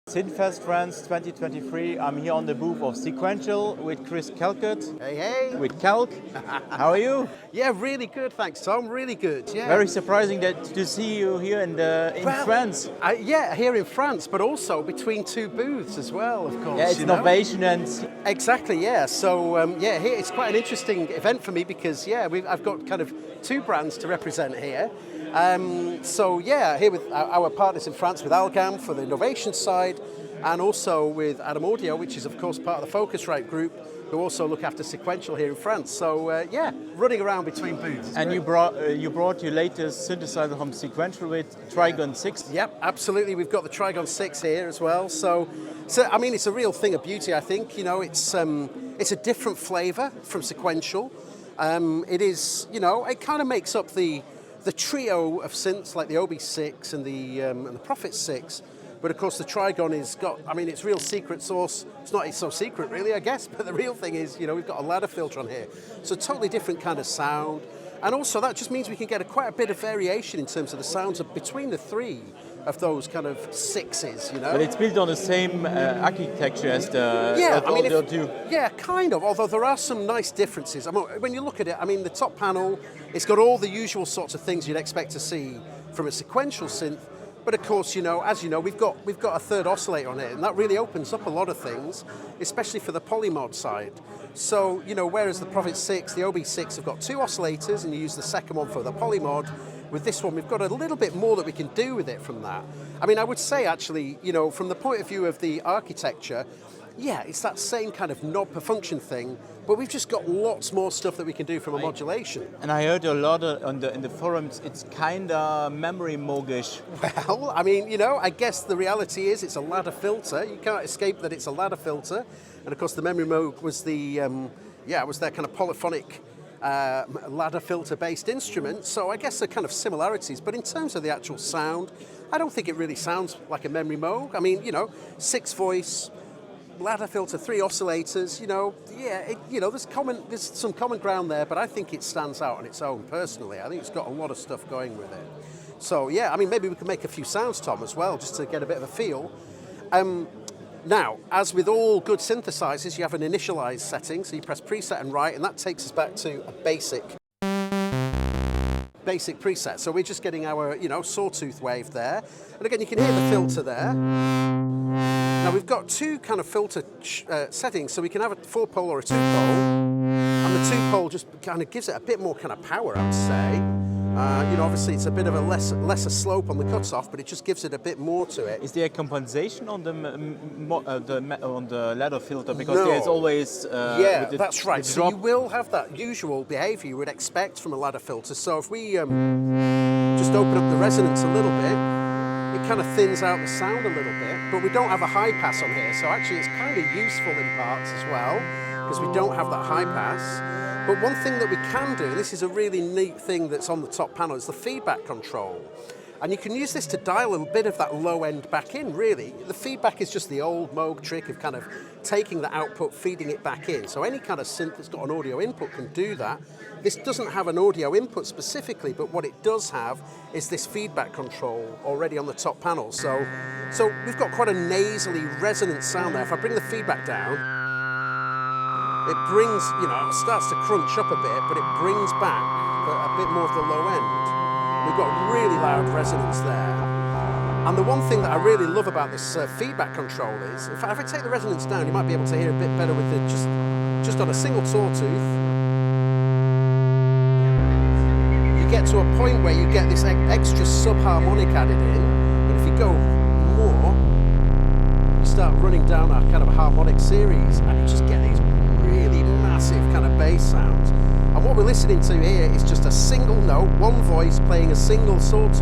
SynthFest France 2023. I'm here on the booth of Sequential with Chris Calcutt. Hey, hey. With CALC. How are you? Yeah, really good, thanks, Tom. Really good. Yeah. Very surprising to see you here in France. Yeah, here in France, but also between two booths as well, of course. Yeah, it's innovation and exactly. Yeah. So here it's quite an interesting event for me because I've got kind of two brands to represent here. Here with our partners in France with Algam for the innovation side, and also with Adam Audio, which is of course part of the Focusrite group, who also look after Sequential here in France. So running around between booths. And you brought your latest synthesizer from Sequential with Trigon-6. Yep, absolutely. We've got the Trigon-6 here as well. So I mean, it's a real thing of beauty. I think it's a different flavour from Sequential. It is, it kind of makes up the trio of synths like the OB6 and the Prophet 6, but of course the Trigon has got, its real secret sauce. It's so secret really, I guess, but the real thing is, we've got a ladder filter on here, so totally different kind of sound, and also that just means we can get quite a bit of variation in terms of the sounds between the three of those kind of sixes, But it's built on the same architecture as the two. Yeah, kind of, although there are some nice differences. When you look at it, the top panel, it's got all the usual sorts of things you'd expect to see from a sequential synth, but of course, as you know, we've got a third oscillator on it, and that really opens up a lot of things, especially for the polymod side. So, whereas the Prophet 6, the OB6 have got two oscillators, and you use the second one for the polymod, with this one, we've got a little bit more that we can do with it from that. I would say actually, from the point of view of the architecture, yeah, it's that same kind of knob per function thing, but we've just got lots more stuff that we can do from a modulation. And I heard a lot in the forums, it's kind of memory moog-ish. Well, I guess the reality is it's a ladder filter. You can't escape that it's a ladder filter. And of course, the memory moog was was their kind of polyphonic ladder filter based instrument, so I guess there are kind of similarities, but in terms of the actual sound, I don't think it really sounds like a memory moog. 6 voice, ladder filter, 3 oscillators, there's some common ground there, but I think it stands out on its own personally. I think it's got a lot of stuff going with it. So maybe we can make a few sounds, Tom, as well, just to get a bit of a feel. Now, as with all good synthesizers, you have an initialize setting, so you press preset and write, and that takes us back to a basic preset. So we're just getting our, sawtooth wave there. And again, you can hear the filter there. Now we've got two kind of filter settings, so we can have a 4-pole or a 2-pole, and the 2-pole just kind of gives it a bit more kind of power, I would say. Obviously it's a bit of a lesser slope on the cutoff, but it just gives it a bit more to it. Is there a compensation on the ladder filter? Because there's always that's right. So you will have that usual behaviour you would expect from a ladder filter. So if we just open up the resonance a little bit, it kind of thins out the sound a little bit, but we don't have a high pass on here. So actually it's kind of useful in parts as well, because we don't have that high pass. But one thing that we can do, and this is a really neat thing that's on the top panel, is the feedback control. And you can use this to dial a bit of that low end back in, really. The feedback is just the old Moog trick of kind of taking the output, feeding it back in. So any kind of synth that's got an audio input can do that. This doesn't have an audio input specifically, but what it does have is this feedback control already on the top panel. So we've got quite a nasally resonant sound there. If I bring the feedback down, it brings, it starts to crunch up a bit, but it brings back a bit more of the low end. We've got really loud resonance there. And the one thing that I really love about this feedback control is, if I take the resonance down, you might be able to hear a bit better with it just on a single sawtooth. You get to a point where you get this extra subharmonic added in, and if you go more, you start running down a kind of a harmonic series, and you just get these really massive kind of bass sounds. And what we're listening to here is just a single note, one voice playing a single sawtooth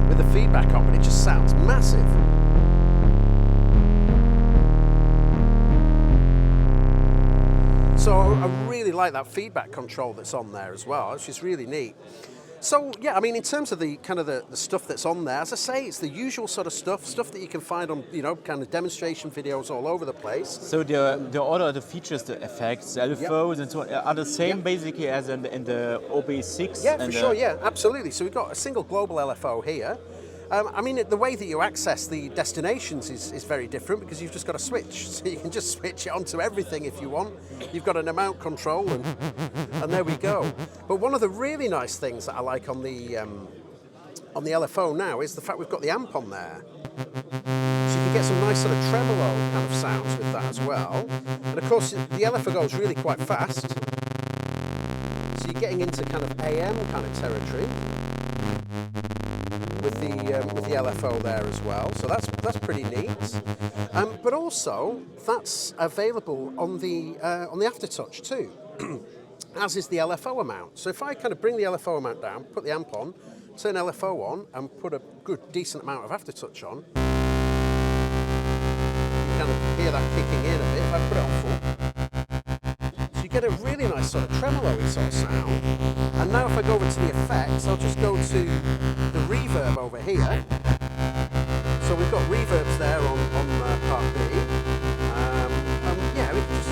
with the feedback on, but it just sounds massive. So I really like that feedback control that's on there as well. It's just really neat. So in terms of the kind of the stuff that's on there, as I say, it's the usual sort of stuff that you can find on kind of demonstration videos all over the place. So the features, the effects, the LFOs and so on are the same basically as in the OB6. Yeah, for sure. Yeah, absolutely. So we've got a single global LFO here. I mean, the way that you access the destinations is very different because you've just got a switch. So you can just switch it onto everything if you want. You've got an amount control and there we go. But one of the really nice things that I like on the LFO now is the fact we've got the amp on there. So you can get some nice sort of tremolo kind of sounds with that as well. And of course, the LFO goes really quite fast. So you're getting into kind of AM kind of territory with the LFO there as well. So that's pretty neat. But also, that's available on the Aftertouch too, as is the LFO mount. So if I kind of bring the LFO mount down, put the amp on, turn LFO on, and put a good, decent amount of Aftertouch on, you kind of hear that kicking in a bit if I put it on full. So you get a really nice sort of tremolo-y sort of sound. And now if I go over to the effects, I'll just go to the reverb over here. So we've got reverbs there on part B. Yeah, we can just...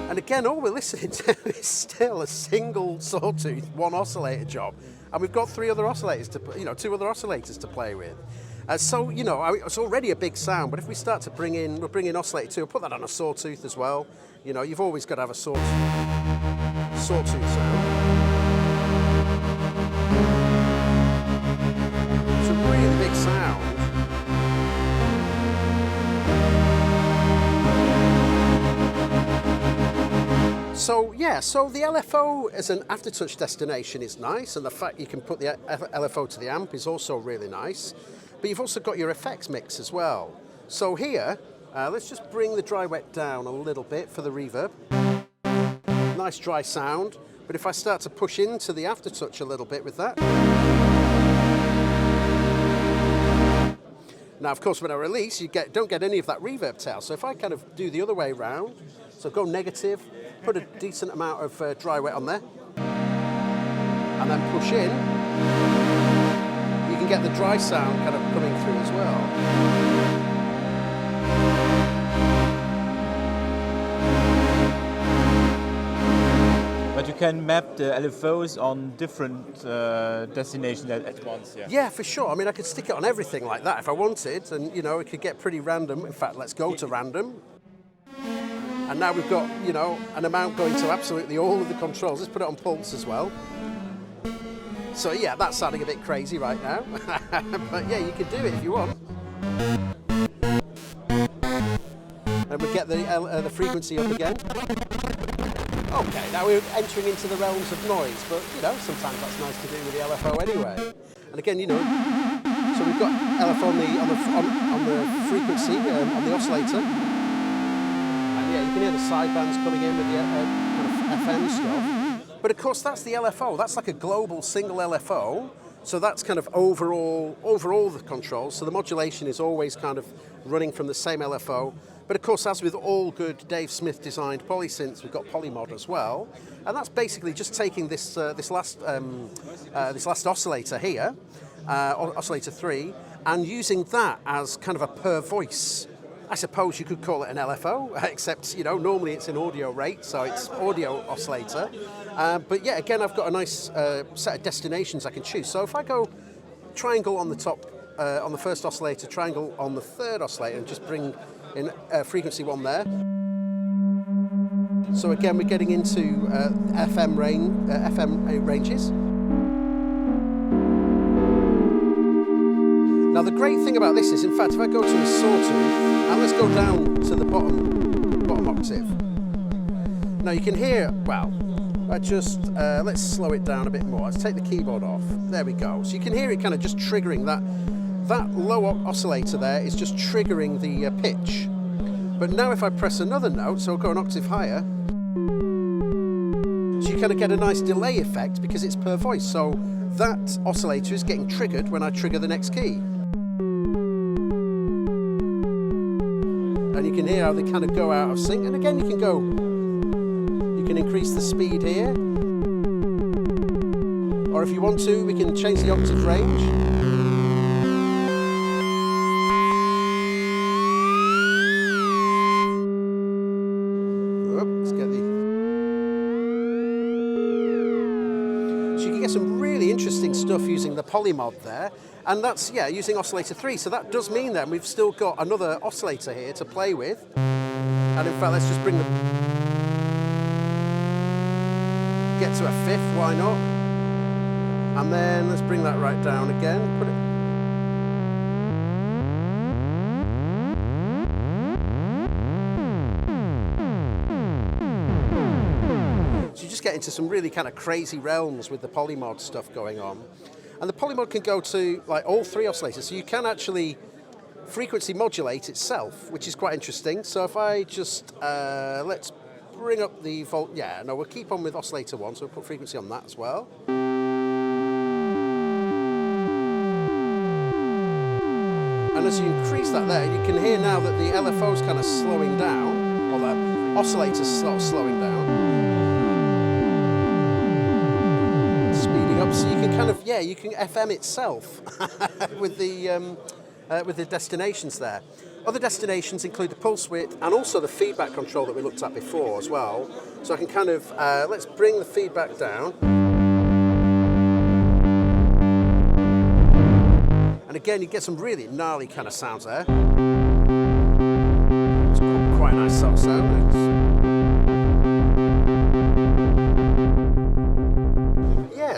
And again, all we're listening to is still a single sawtooth, one oscillator job. And we've got two other oscillators to play with. So, it's already a big sound, but if we start to bring in oscillator 2, we'll put that on a sawtooth as well. You've always got to have a sawtooth sound. It's a really big sound. So yeah, so the LFO as an Aftertouch destination is nice, and the fact you can put the LFO to the amp is also really nice. But you've also got your effects mix as well. So here, let's just bring the dry wet down a little bit for the reverb. Nice dry sound, but if I start to push into the Aftertouch a little bit with that. Now, of course, when I release, don't get any of that reverb tail. So if I kind of do the other way around, so go negative, put a decent amount of dry wet on there, and then push in, you can get the dry sound kind of coming through as well. But you can map the LFOs on different destinations at once, yeah? Yeah, for sure. I mean, I could stick it on everything like that if I wanted, and, it could get pretty random. In fact, let's go to random. And now we've got, an amount going to absolutely all of the controls. Let's put it on pulse as well. So yeah, that's sounding a bit crazy right now. But yeah, you can do it if you want. And we get the frequency up again. Okay, now we're entering into the realms of noise, but sometimes that's nice to do with the LFO anyway. And again, so we've got LFO on the frequency, on the oscillator. Yeah, you can hear the sidebands coming in with the kind of FM stuff. But of course, that's the LFO. That's like a global single LFO. So that's kind of overall the controls. So the modulation is always kind of running from the same LFO. But of course, as with all good Dave Smith designed polysynths, we've got polymod as well. And that's basically just taking this last oscillator here, oscillator 3, and using that as kind of a per voice. I suppose you could call it an LFO, except, normally it's an audio rate, so it's audio oscillator. But yeah, again, I've got a nice set of destinations I can choose. So if I go triangle on the top, on the first oscillator, triangle on the third oscillator, and just bring in frequency 1 there. So again, we're getting into FM ranges. Now the great thing about this is, in fact, if I go to a sawtooth, and let's go down to the bottom octave. Now you can hear, let's slow it down a bit more. Let's take the keyboard off. There we go. So you can hear it kind of just triggering that low oscillator there is just triggering the pitch. But now if I press another note, so I'll go an octave higher, so you kind of get a nice delay effect because it's per voice. So that oscillator is getting triggered when I trigger the next key. And you can hear how they kind of go out of sync. And again, you can increase the speed here. Or if you want to, we can change the octave range. let's get the... So you can get some really interesting stuff using the polymod there. And that's, yeah, using oscillator 3. So that does mean then we've still got another oscillator here to play with. And in fact, let's just bring the... Get to a fifth, why not? And then let's bring that right down again. Put it... So you just get into some really kind of crazy realms with the polymod stuff going on. And the polymod can go to like all three oscillators, so you can actually frequency modulate itself, which is quite interesting. So if I just, let's bring up the volt, yeah, no, we'll keep on with oscillator 1, so we'll put frequency on that as well. And as you increase that there, you can hear now that the LFO is kind of slowing down, or the oscillator's sort of slowing down. Up, so you can kind of, yeah, you can FM itself with the destinations there. Other destinations include the pulse width and also the feedback control that we looked at before as well. So I can kind of, let's bring the feedback down. And again, you get some really gnarly kind of sounds there. It's quite a nice sort of sound.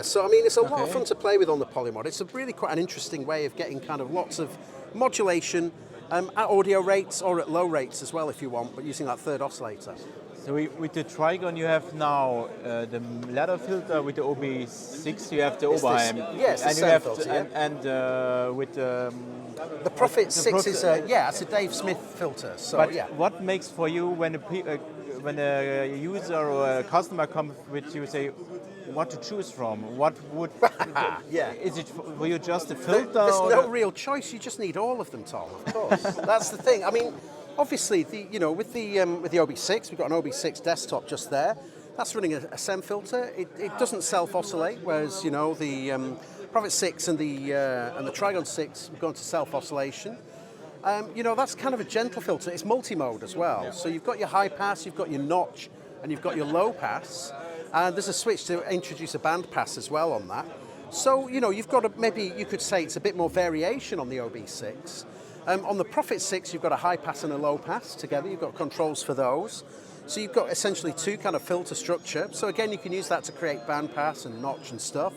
So, I mean, it's a lot of fun to play with on the polymod. It's a really quite an interesting way of getting kind of lots of modulation at audio rates or at low rates as well if you want, but using that third oscillator. So with the Trigon you have now the ladder filter, with the OB6 you have the Oberheim. Yes, and the you have filter, and with the Prophet 6 is yeah, it's a Dave Smith filter. So but yeah. What makes for you when a user or a customer comes with you, say what to choose from? What would yeah? Is it for you just a filter? There's no real choice. You just need all of them, Tom. Of course, that's the thing. I mean, obviously, with the OB6, we've got an OB6 desktop just there. That's running a SEM filter. It doesn't self-oscillate, whereas the Prophet 6 and the Trigon-6 have gone to self-oscillation. That's kind of a gentle filter. It's multi-mode as well. Yeah. So you've got your high pass, you've got your notch, and you've got your low pass. And there's a switch to introduce a band pass as well on that. So, you've got maybe you could say it's a bit more variation on the OB6. On the Prophet 6, you've got a high pass and a low pass together. You've got controls for those. So you've got essentially two kind of filter structure. So again, you can use that to create band pass and notch and stuff.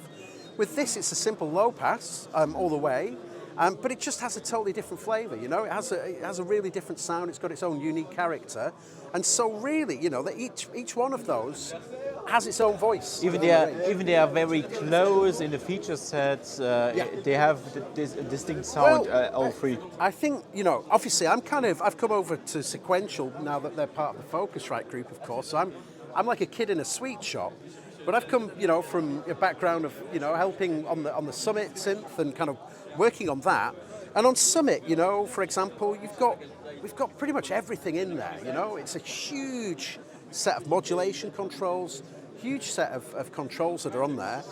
With this, it's a simple low pass all the way. But it just has a totally different flavour, It has a really different sound. It's got its own unique character, and so really, that each one of those has its own voice. Even they are very close in the feature sets. They have this distinct sound. All three. I think obviously I've come over to Sequential now that they're part of the Focusrite group, of course. So I'm like a kid in a sweet shop. But I've come, from a background of, helping on the Summit synth and kind of working on that. And on Summit, for example, we've got pretty much everything in there. It's a huge set of modulation controls, huge set of controls that are on there.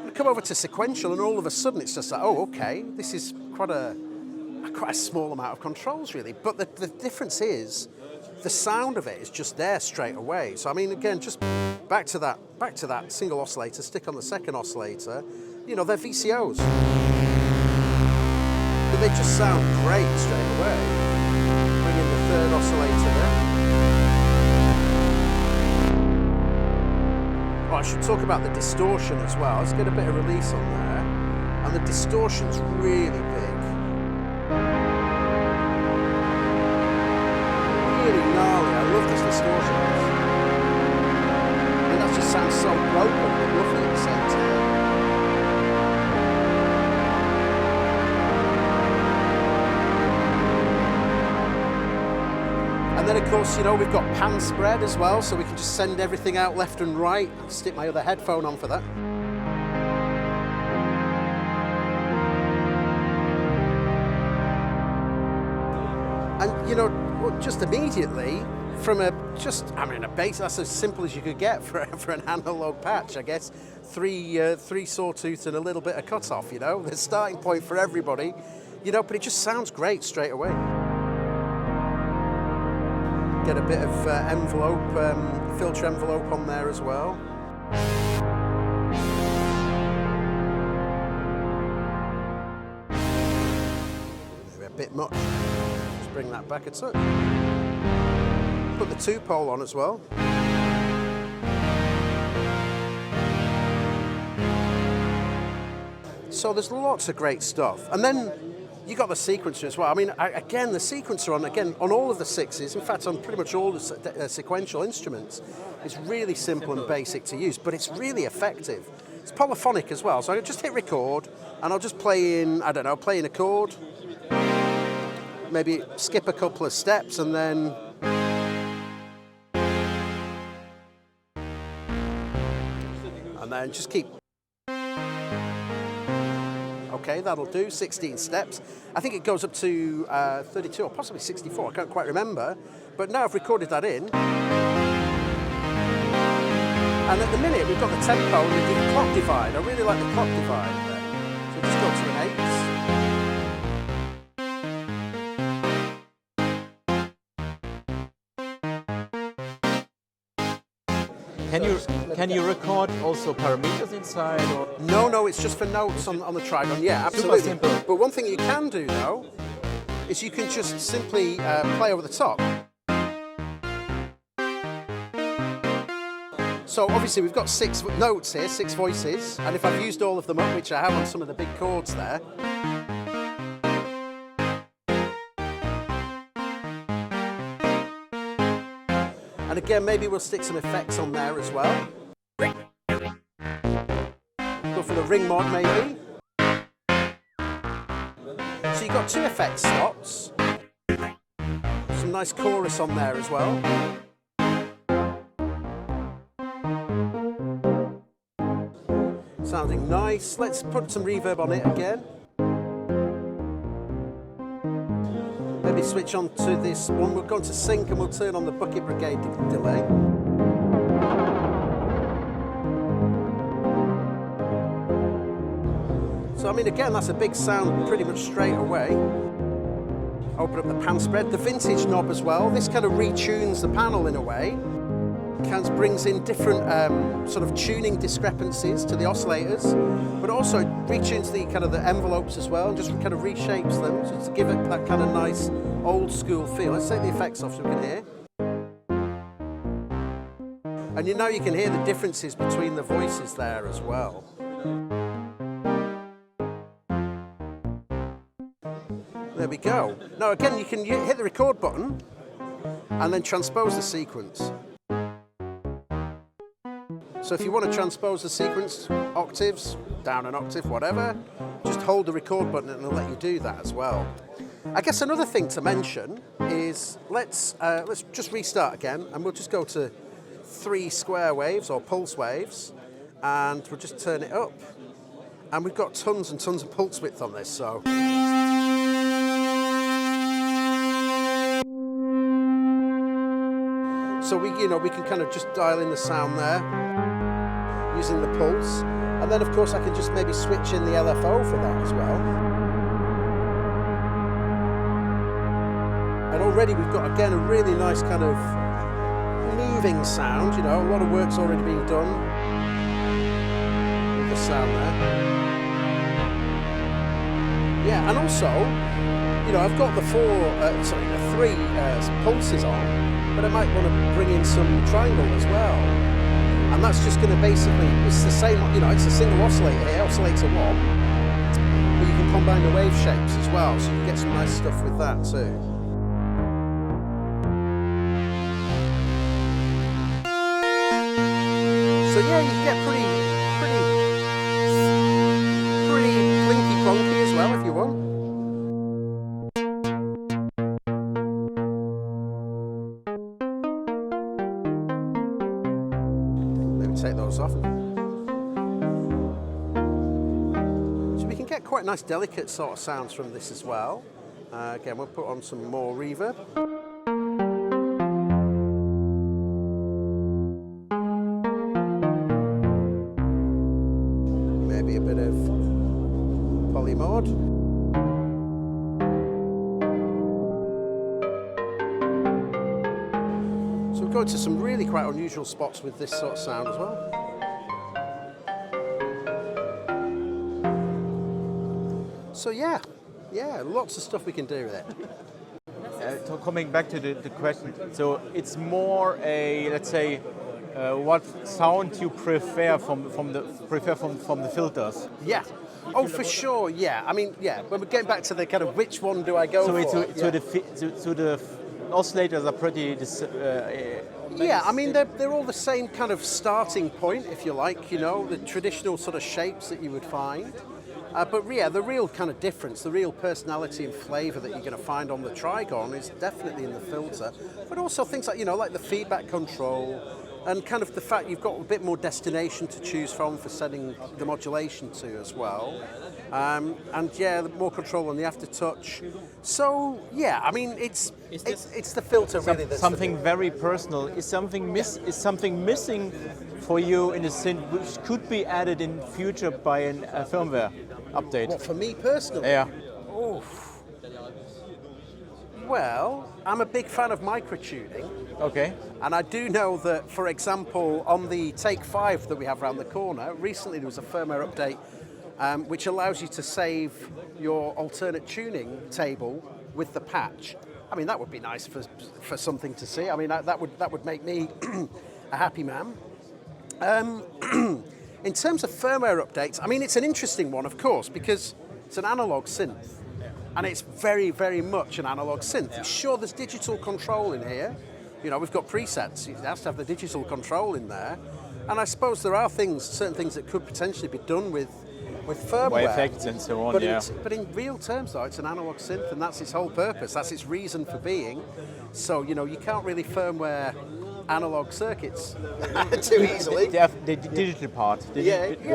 I come over to Sequential, and all of a sudden it's just like, oh, okay, this is quite a small amount of controls, really. But the difference is, the sound of it is just there straight away. So I mean, again, just back to that single oscillator, stick on the second oscillator, they're VCOs. But they just sound great straight away. Bring in the third oscillator there. Oh, I should talk about the distortion as well. Let's get a bit of release on there. And the distortion's really big. Really gnarly. I love this distortion. And that just sounds so broken but lovely at the same time. And then of course, we've got pan spread as well, so we can just send everything out left and right. I'll stick my other headphone on for that. And just immediately, from a bass, that's as simple as you could get for an analog patch, I guess. Three sawtooths and a little bit of cutoff, the starting point for everybody, but it just sounds great straight away. Get get a bit of envelope, filter envelope on there as well. Maybe a bit much. Just bring that back a touch. Put the 2-pole on as well. So there's lots of great stuff. And then you got the sequencer as well. I mean, again, the sequencer on all of the 6s, in fact, on pretty much all the sequential instruments, it's really simple and basic to use, but it's really effective. It's polyphonic as well, so I just hit record, and I'll just play in, I don't know, play in a chord, maybe skip a couple of steps, and then just keep. Okay, that'll do, 16 steps. I think it goes up to 32 or possibly 64, I can't quite remember. But now I've recorded that in. And at the minute, we've got the tempo and the clock divide. I really like the clock divide there. So just go to an 8. Can you record also parameters inside? Or? No, it's just for notes on the Trigon. Yeah, absolutely. Super simple. But one thing you can do though is you can just simply play over the top. So obviously we've got 6 notes here, 6 voices, and if I've used all of them up, which I have on some of the big chords there, and again, maybe we'll stick some effects on there as well. Go for the ring mod, maybe. So you've got 2 effect slots. Some nice chorus on there as well. Sounding nice. Let's put some reverb on it again. Maybe switch on to this one. We'll go to sync and we'll turn on the Bucket Brigade delay. So I mean, again, that's a big sound pretty much straight away. Open up the pan spread. The vintage knob as well. This kind of retunes the panel in a way. Kind of brings in different sort of tuning discrepancies to the oscillators, but also retunes the kind of the envelopes as well, and just kind of reshapes them just to give it that kind of nice old school feel. Let's take the effects off so we can hear. And you know you can hear the differences between the voices there as well. There we go. Now again, you can hit the record button and then transpose the sequence. So if you want to transpose the sequence, octaves, down an octave, whatever, just hold the record button and it'll let you do that as well. I guess another thing to mention is let's just restart again, and we'll just go to 3 square waves or pulse waves, and we'll just turn it up. And we've got tons and tons of pulse width on this, so. So we can kind of just dial in the sound there using the pulse, and then of course I can just maybe switch in the LFO for that as well. And already we've got again a really nice kind of moving sound, you know, a lot of work's already being done with the sound there. Yeah, and also, you know, I've got the 3 pulses on, but I might want to bring in some triangle as well. And that's just going to basically, it's the same, you know, it's a single oscillator here, oscillator 1, but you can combine the wave shapes as well, so you can get some nice stuff with that too. So yeah, you can get pretty plinky-plonky as well if you want. Take those off. So we can get quite nice delicate sort of sounds from this as well. Again, we'll put on some more reverb. Maybe a bit of polymod. go to some really quite unusual spots with this sort of sound as well. So yeah, lots of stuff we can do with it. So coming back to the question, so it's more a, let's say, what sound you prefer from the filters? Yeah. Oh, for sure. Yeah. I mean, yeah. When we're getting back to the kind of which one do I go for? So the oscillators are pretty. Yeah. I mean, they're all the same kind of starting point, if you like. You know, the traditional sort of shapes that you would find. But yeah, the real kind of difference, the real personality and flavour that you're going to find on the Trigon is definitely in the filter, but also things like, you know, like the feedback control and kind of the fact you've got a bit more destination to choose from for setting the modulation to as well. And yeah, more control on the aftertouch. So yeah, I mean, it's the filter really. That's something very personal. Is something missing for you in the synth, which could be added in future by a firmware update? What, for me personally? Yeah. Oof. Well, I'm a big fan of microtuning. Okay. And I do know that, for example, on the Take 5 that we have around the corner, recently there was a firmware update which allows you to save your alternate tuning table with the patch. I mean, that would be nice for something to see. I mean, that would make me a happy man. In terms of firmware updates, I mean, it's an interesting one, of course, because it's an analog synth. And it's very, very much an analog synth. Yeah. Sure, there's digital control in here. You know, we've got presets. It has to have the digital control in there. And I suppose there are certain things that could potentially be done with firmware. Way effects and so on, but in real terms, though, it's an analog synth, and that's its whole purpose. That's its reason for being. So, you know, you can't really firmware analog circuits too easily. The digital part, the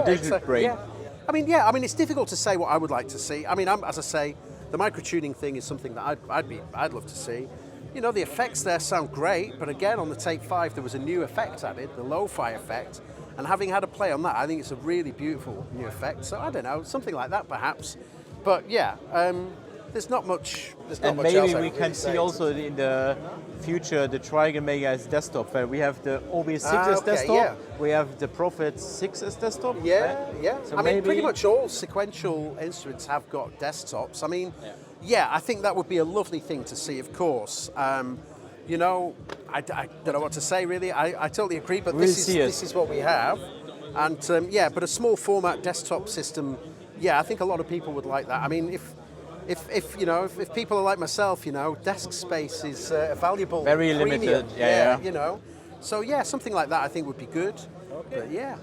digital brain. Yeah. I mean, it's difficult to say what I would like to see. I mean, as I say, the microtuning thing is something that I'd love to see. You know, the effects there sound great, but again, on the Take 5, there was a new effect added, the lo-fi effect, and having had a play on that, I think it's a really beautiful new effect. So I don't know, something like that perhaps. But yeah, there's not much. And maybe we can see also in the future the Trigon Mega as desktop, where we have the OB6 as desktop, we have the Prophet 6 as desktop. Yeah. So I mean, pretty much all sequential instruments have got desktops. I mean, yeah, I think that would be a lovely thing to see, of course. You know, I don't know what to say really. I totally agree, but this is what we have. And yeah, but a small format desktop system, yeah, I think a lot of people would like that. I mean, if people are like myself, you know, desk space is valuable. Very limited. Yeah. You know, so yeah, something like that I think would be good. Okay. But yeah.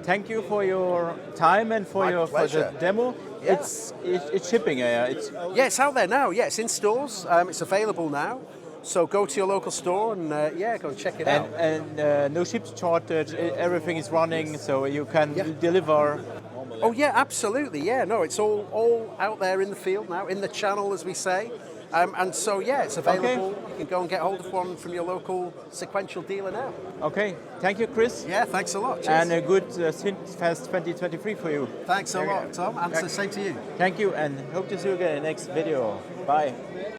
Thank you for your time and for the demo. Yeah. It's shipping. It's out there now. Yeah, it's in stores. It's available now. So go to your local store and go and check it out. And no ship shortage. Everything is running, so you can deliver. Oh yeah, absolutely. Yeah, no, it's all out there in the field now, in the channel, as we say. And so yeah, it's available. Okay. You can go and get hold of one from your local sequential dealer now. Okay, thank you, Chris. Yeah, thanks a lot. Cheers. And a good SynthFest 2023 for you. Thanks a lot, Tom. And the same to you. Thank you, and hope to see you again in the next video. Bye.